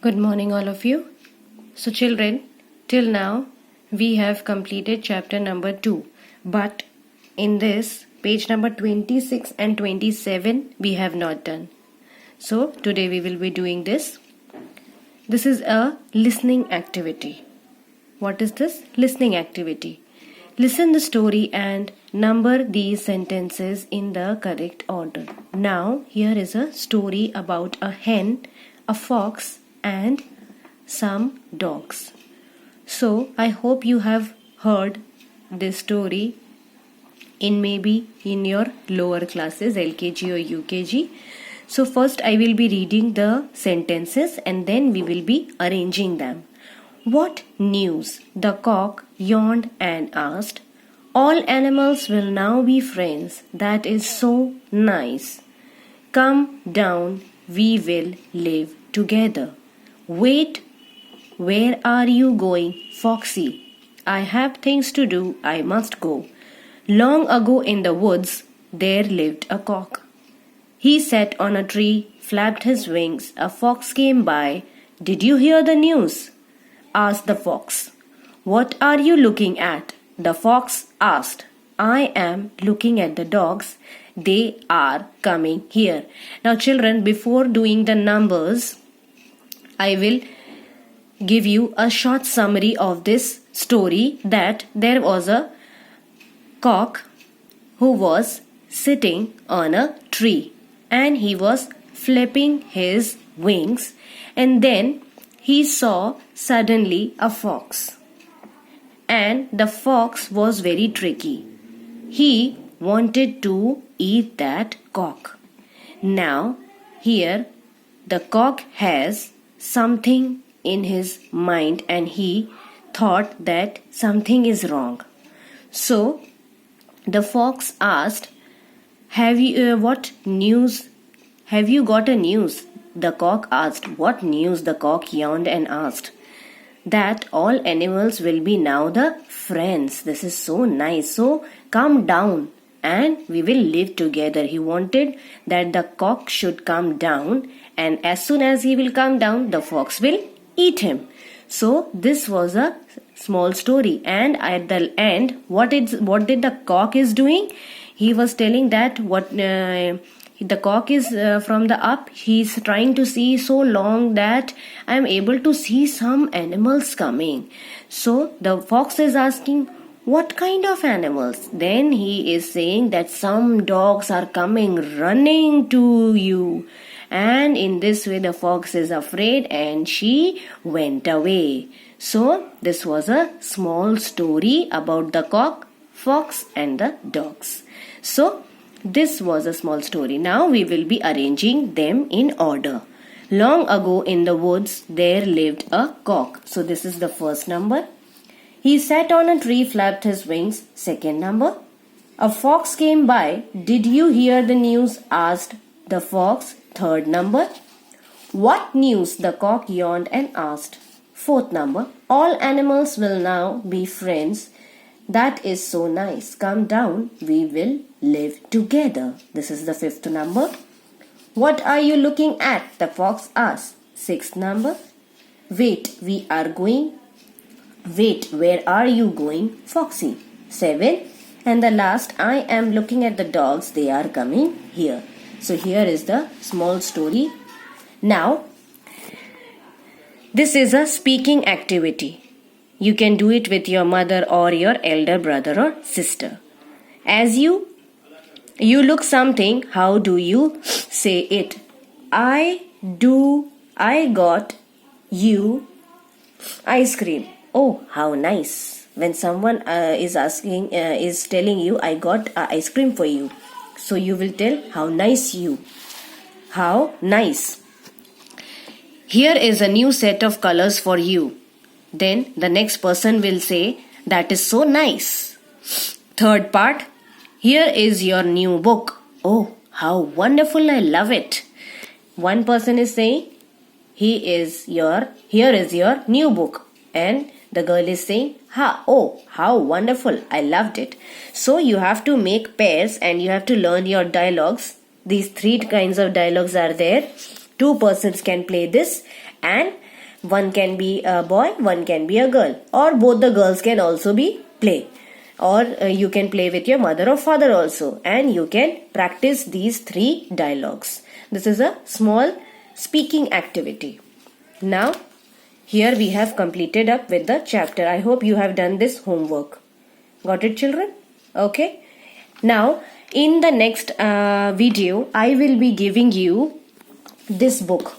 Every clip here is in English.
Good morning, all of you. So, children, till now we have completed chapter number 2, but in this page number 26 and 27 we have not done. So, today we will be doing this. This is a listening activity. What is this? Listening activity. Listen the story and number these sentences in the correct order. Now, here is a story about a hen, a fox, and some dogs. So, I hope you have heard this story maybe in your lower classes, LKG or UKG. So, first I will be reading the sentences and then we will be arranging them. What news? The cock yawned and asked. All animals will now be friends. That is so nice. Come down, we will live together. Wait, where are you going, Foxy? I have things to do, I must go. Long ago in the woods, there lived a cock. He sat on a tree, flapped his wings. A fox came by. Did you hear the news? Asked the fox. What are you looking at? The fox asked. I am looking at the dogs. They are coming here. Now, children, before doing the numbers, I will give you a short summary of this story that there was a cock who was sitting on a tree and he was flapping his wings, and then he saw suddenly a fox, and the fox was very tricky. He wanted to eat that cock. Now here the cock has something in his mind and he thought that something is wrong. So the fox asked, what news? Have you got a news? The cock asked. What news? The cock yawned and asked. That all animals will be now the friends. This is so nice. So come down and we will live together. He wanted that the cock should come down, and as soon as he will come down, the fox will eat him. So this was a small story, and at the end, what did the cock is doing? He was telling that the cock is from the up. He is trying to see so long that I am able to see some animals coming. So the fox is asking, what kind of animals? Then he is saying that some dogs are coming running to you. And in this way the fox is afraid and she went away. So this was a small story about the cock, fox and the dogs. So this was a small story. Now we will be arranging them in order. Long ago in the woods there lived a cock. So this is the first number. He sat on a tree, flapped his wings. Second number. A fox came by. Did you hear the news? Asked the fox. Third number. What news? The cock yawned and asked. Fourth number. All animals will now be friends. That is so nice. Come down, we will live together. This is the fifth number. What are you looking at? The fox asked. Sixth number. Wait, we are going. Wait, where are you going, Foxy? 7. And the last, I am looking at the dogs. They are coming here. So here is the small story. Now, this is a speaking activity. You can do it with your mother or your elder brother or sister. As you look something, how do you say it? I got you ice cream. Oh, how nice. When someone is telling you, I got ice cream for you. So you will tell, how nice you. How nice. Here is a new set of colors for you. Then the next person will say, that is so nice. Third part, here is your new book. Oh, how wonderful, I love it. One person is saying, here is your new book. And the girl is saying, oh, how wonderful, I loved it. So you have to make pairs and you have to learn your dialogues. These three kinds of dialogues are there. Two persons can play this, and One can be a boy, one can be a girl, or both the girls can also be play. Or you can play with your mother or father also, and you can practice these 3 dialogues. This is a small speaking activity. Now, here we have completed up with the chapter. I hope you have done this homework. Got it, children? Okay. Now, in the next video, I will be giving you this book.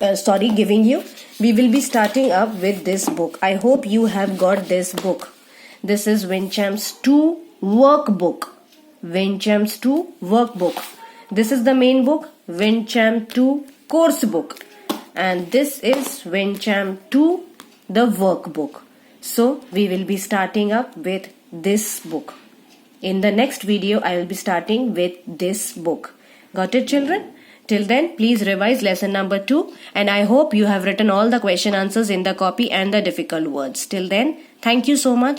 We will be starting up with this book. I hope you have got this book. This is Wincham's 2 workbook. Wincham's 2 workbook. This is the main book, Wincham 2 course book. And this is Wincham 2 the workbook. So we will be starting up with this book. In the next video, I will be starting with this book. Got it, children? Till then, please revise lesson number 2, and I hope you have written all the question answers in the copy and the difficult words. Till then, thank you so much.